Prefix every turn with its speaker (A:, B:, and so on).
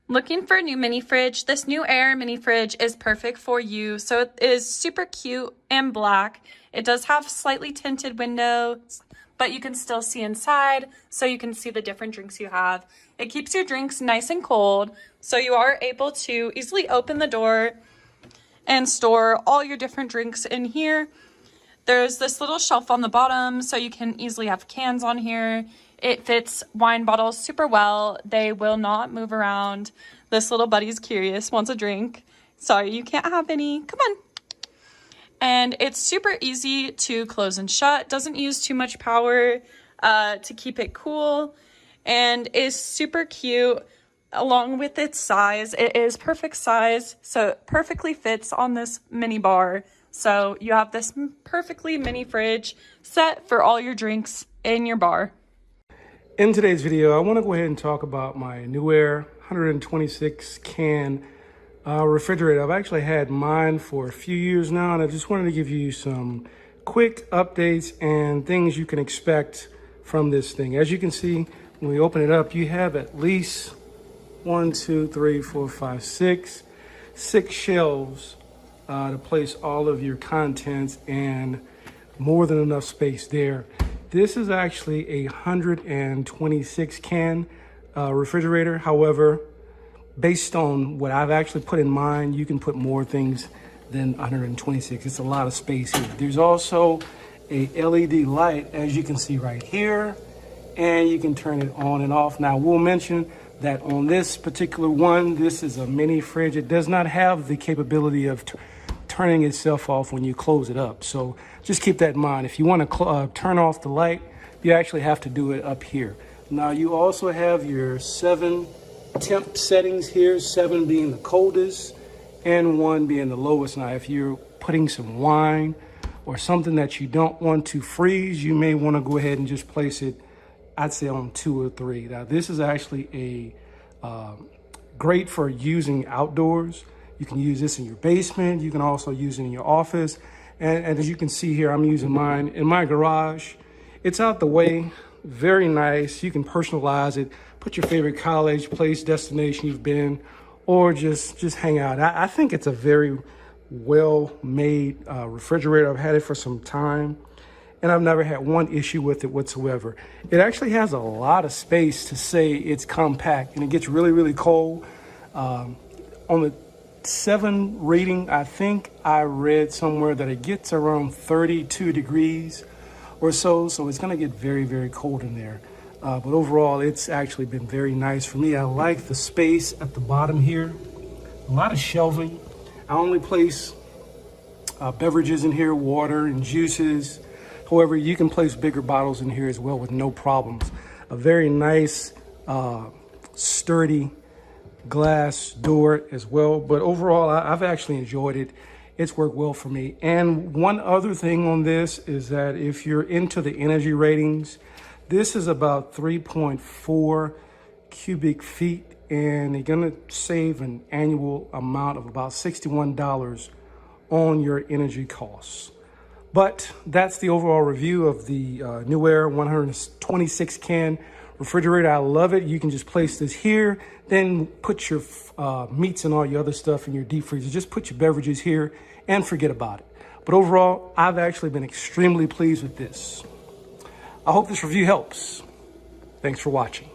A: Looking for a new mini fridge? This NewAir mini fridge is perfect for you. So it is super cute and black. It does have slightly tinted windows, but you can still see inside, so you can see the different drinks you have. It keeps your drinks nice and cold, so you are able to easily open the door and store all your different drinks in here. There's this little shelf on the bottom, so you can easily have cans on here. It fits wine bottles super well. They will not move around. This little buddy's curious, wants a drink. Sorry, you can't have any. Come on. And it's super easy to close and shut. Doesn't use too much power to keep it cool. And is super cute along with its size. It is perfect size, so it perfectly fits on this mini bar. So you have this perfectly mini fridge set for all your drinks in your bar.
B: In today's video, I want to go ahead and talk about my NewAir 126 can refrigerator. I've actually had mine for a few years now, and I just wanted to give you some quick updates and things you can expect from this thing. As you can see, when we open it up, you have at least 6 shelves to place all of your contents, and more than enough space there. This is actually a 126 can refrigerator. However, based on what I've actually put in mine, you can put more things than 126. It's a lot of space here. There's also a LED light, as you can see right here, and you can turn it on and off. Now, we'll mention that on this particular one, this is a mini fridge. It does not have the capability of turning itself off when you close it up. So just keep that in mind. If you want to turn off the light, you actually have to do it up here. Now, you also have your 7 temp settings here, 7 being the coldest and 1 being the lowest. Now, if you're putting some wine or something that you don't want to freeze, you may want to go ahead and just place it, I'd say, on 2 or 3. Now, this is actually a great for using outdoors. You can use this in your basement. You can also use it in your office. And as you can see here, I'm using mine in my garage. It's out the way, very nice. You can personalize it, put your favorite college, place, destination you've been, or just hang out. I think it's a very well-made refrigerator. I've had it for some time, and I've never had one issue with it whatsoever. It actually has a lot of space to say it's compact, and it gets really, really cold. On the 7 rating, I think I read somewhere that it gets around 32 degrees or so, so it's going to get very, very cold in there. But overall, it's actually been very nice for me. I like the space at the bottom here, a lot of shelving. I only place beverages in here, water and juices. However, you can place bigger bottles in here as well with no problems. A very nice, sturdy glass door as well. But overall, I've actually enjoyed it. It's worked well for me. And one other thing on this is that if you're into the energy ratings, this is about 3.4 cubic feet, and you're gonna save an annual amount of about $61 on your energy costs. But that's the overall review of the NewAir 126 can refrigerator. I love it. You can just place this here, then put your meats and all your other stuff in your deep freezer. Just put your beverages here and forget about it. But overall, I've actually been extremely pleased with this. I hope this review helps. Thanks for watching.